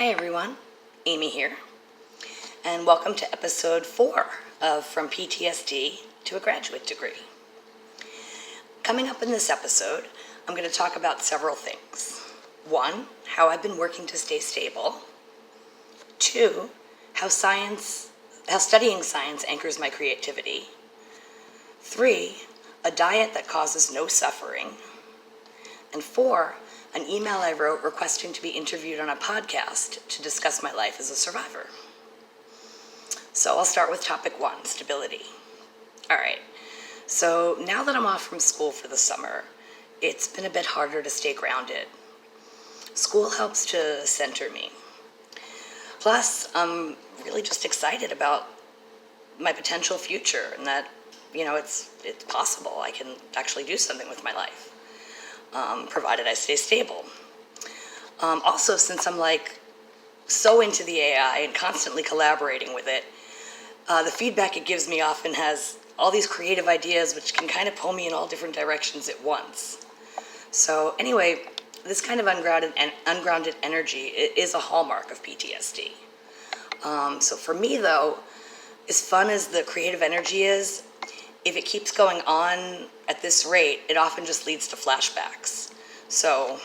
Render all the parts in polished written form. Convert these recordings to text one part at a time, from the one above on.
Hi everyone, Amy here, and welcome to episode 4 of From PTSD to a Graduate Degree. Coming up in this episode, I'm going to talk about several things. 1, how I've been working to stay stable. 2, how studying science anchors my creativity. 3, a diet that causes no suffering. And 4, an email I wrote requesting to be interviewed on a podcast to discuss my life as a survivor. So I'll start with topic 1, stability. All right, so now that I'm off from school for the summer, it's been a bit harder to stay grounded. School helps to center me. Plus, I'm really just excited about my potential future and that, it's possible I can actually do something with my life. Provided I stay stable. Also, since I'm so into the AI and constantly collaborating with it, the feedback it gives me often has all these creative ideas which can kind of pull me in all different directions at once. So anyway, this kind of ungrounded energy is a hallmark of PTSD. So for me though, as fun as the creative energy is, if it keeps going on at this rate, it often just leads to flashbacks. So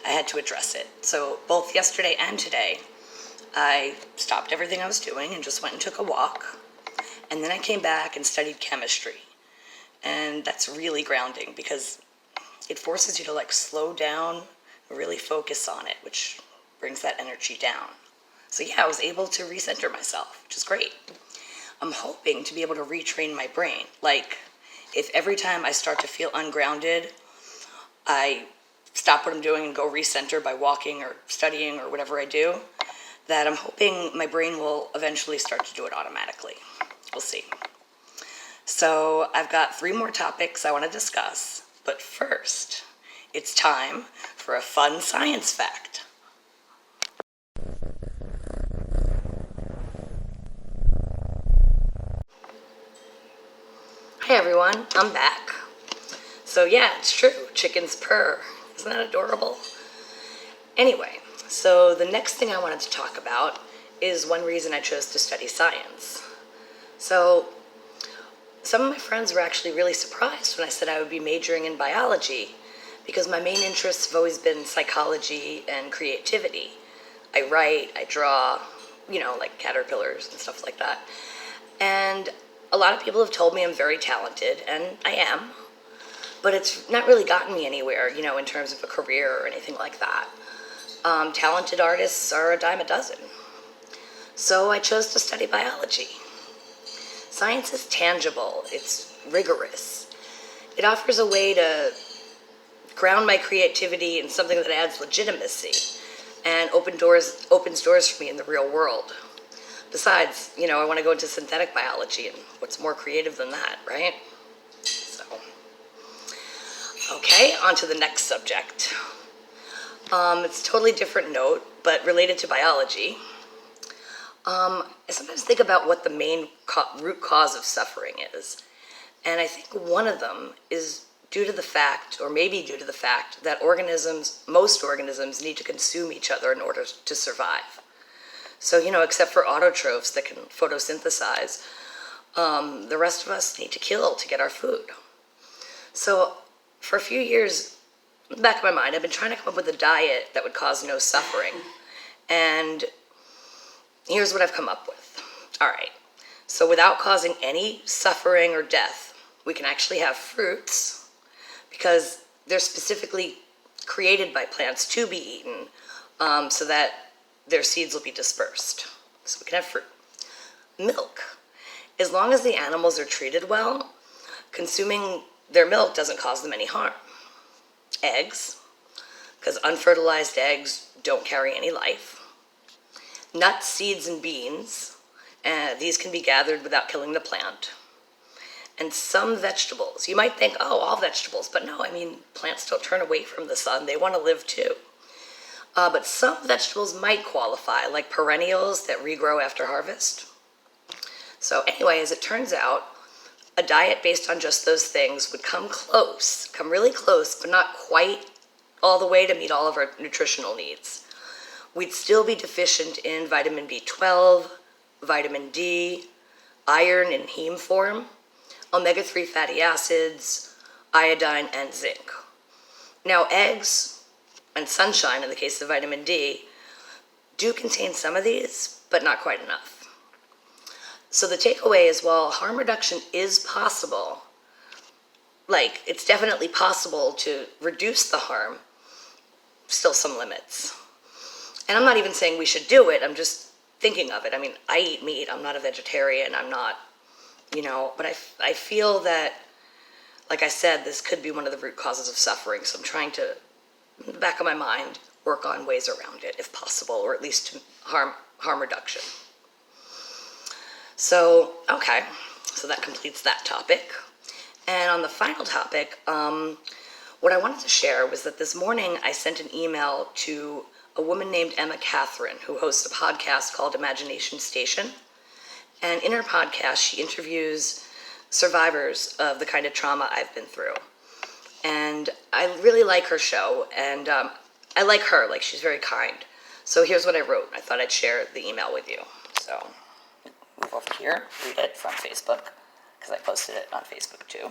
I had to address it. So both yesterday and today, I stopped everything I was doing and just went and took a walk. And then I came back and studied chemistry. And that's really grounding because it forces you to slow down, really focus on it, which brings that energy down. So yeah, I was able to recenter myself, which is great. I'm hoping to be able to retrain my brain. If every time I start to feel ungrounded, I stop what I'm doing and go recenter by walking or studying or whatever I do, that I'm hoping my brain will eventually start to do it automatically. We'll see. So I've got 3 more topics I want to discuss, but first, it's time for a fun science fact. Hey everyone, I'm back. So yeah, it's true, chickens purr. Isn't that adorable? Anyway, so the next thing I wanted to talk about is one reason I chose to study science. So some of my friends were actually really surprised when I said I would be majoring in biology because my main interests have always been psychology and creativity. I write, I draw, like caterpillars and stuff like that. And a lot of people have told me I'm very talented, and I am, but it's not really gotten me anywhere, in terms of a career or anything like that. Talented artists are a dime a dozen. So I chose to study biology. Science is tangible, it's rigorous. It offers a way to ground my creativity in something that adds legitimacy and opens doors for me in the real world. Besides, I want to go into synthetic biology, and what's more creative than that, right? So, okay, on to the next subject. It's a totally different note, but related to biology. I sometimes think about what the main root cause of suffering is. And I think one of them is due to the fact that most organisms need to consume each other in order to survive. So, except for autotrophs that can photosynthesize, the rest of us need to kill to get our food. So, for a few years, in the back of my mind, I've been trying to come up with a diet that would cause no suffering. And here's what I've come up with. All right. So, without causing any suffering or death, we can actually have fruits because they're specifically created by plants to be eaten so that their seeds will be dispersed. So we can have fruit. Milk. As long as the animals are treated well, consuming their milk doesn't cause them any harm. Eggs, because unfertilized eggs don't carry any life. Nuts, seeds, and beans. These can be gathered without killing the plant. And some vegetables. You might think, all vegetables. But no, plants don't turn away from the sun. They want to live too. But some vegetables might qualify, like perennials that regrow after harvest. So anyway, as it turns out, a diet based on just those things would come really close, but not quite all the way to meet all of our nutritional needs. we'd still be deficient in vitamin B12, vitamin D, iron in heme form, omega-3 fatty acids, iodine, and zinc. Now, eggs and sunshine, in the case of vitamin D, do contain some of these, but not quite enough. So the takeaway is, while harm reduction is possible, like, it's definitely possible to reduce the harm, still some limits. And I'm not even saying we should do it, I'm just thinking of it. I mean, I eat meat, I'm not a vegetarian, I'm not, but I feel that, like I said, this could be one of the root causes of suffering, so I'm trying to, in the back of my mind, work on ways around it, if possible, or at least to harm reduction. So, okay, so that completes that topic. And on the final topic, what I wanted to share was that this morning I sent an email to a woman named Emma Catherine, who hosts a podcast called Imagination Station. And in her podcast, she interviews survivors of the kind of trauma I've been through. And I really like her show, and I like her, like, she's very kind. So here's what I wrote. I thought I'd share the email with you. So move over here, read it from Facebook, because I posted it on Facebook too.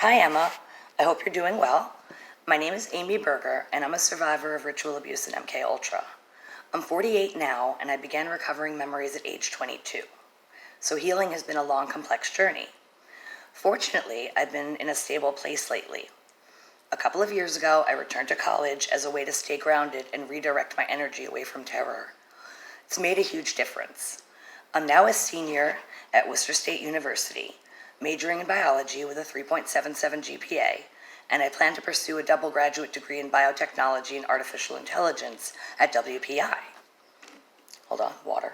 Hi, Emma. I hope you're doing well. My name is Amy Berger, and I'm a survivor of ritual abuse and MK Ultra. I'm 48 now, and I began recovering memories at age 22. So healing has been a long, complex journey. Fortunately, I've been in a stable place lately. A couple of years ago, I returned to college as a way to stay grounded and redirect my energy away from terror. It's made a huge difference. I'm now a senior at Worcester State University, majoring in biology with a 3.77 GPA, and I plan to pursue a double graduate degree in biotechnology and artificial intelligence at WPI. Hold on, water.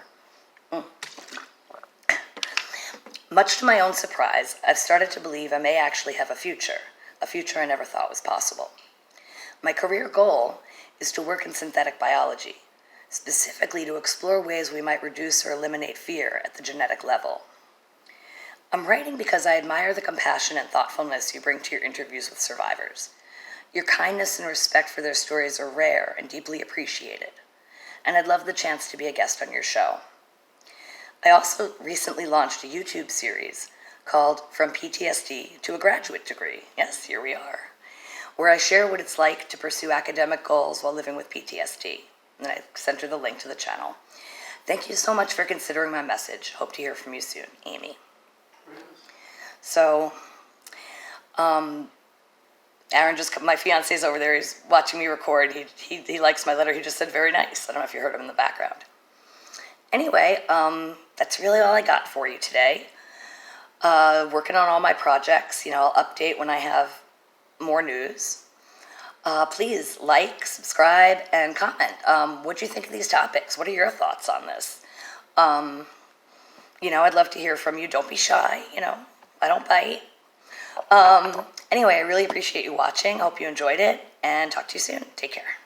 Much to my own surprise, I've started to believe I may actually have a future I never thought was possible. My career goal is to work in synthetic biology, specifically to explore ways we might reduce or eliminate fear at the genetic level. I'm writing because I admire the compassion and thoughtfulness you bring to your interviews with survivors. Your kindness and respect for their stories are rare and deeply appreciated, and I'd love the chance to be a guest on your show. I also recently launched a YouTube series called From PTSD to a Graduate Degree. Yes, here we are. Where I share what it's like to pursue academic goals while living with PTSD. And I sent her the link to the channel. Thank you so much for considering my message. Hope to hear from you soon, Amy. So, Aaron my fiance's over there. He's watching me record. He likes my letter. He just said, very nice. I don't know if you heard him in the background. Anyway, that's really all I got for you today. Working on all my projects. I'll update when I have more news. Please like, subscribe, and comment. What do you think of these topics? What are your thoughts on this? I'd love to hear from you. Don't be shy. I don't bite. Anyway, I really appreciate you watching. I hope you enjoyed it, and talk to you soon. Take care.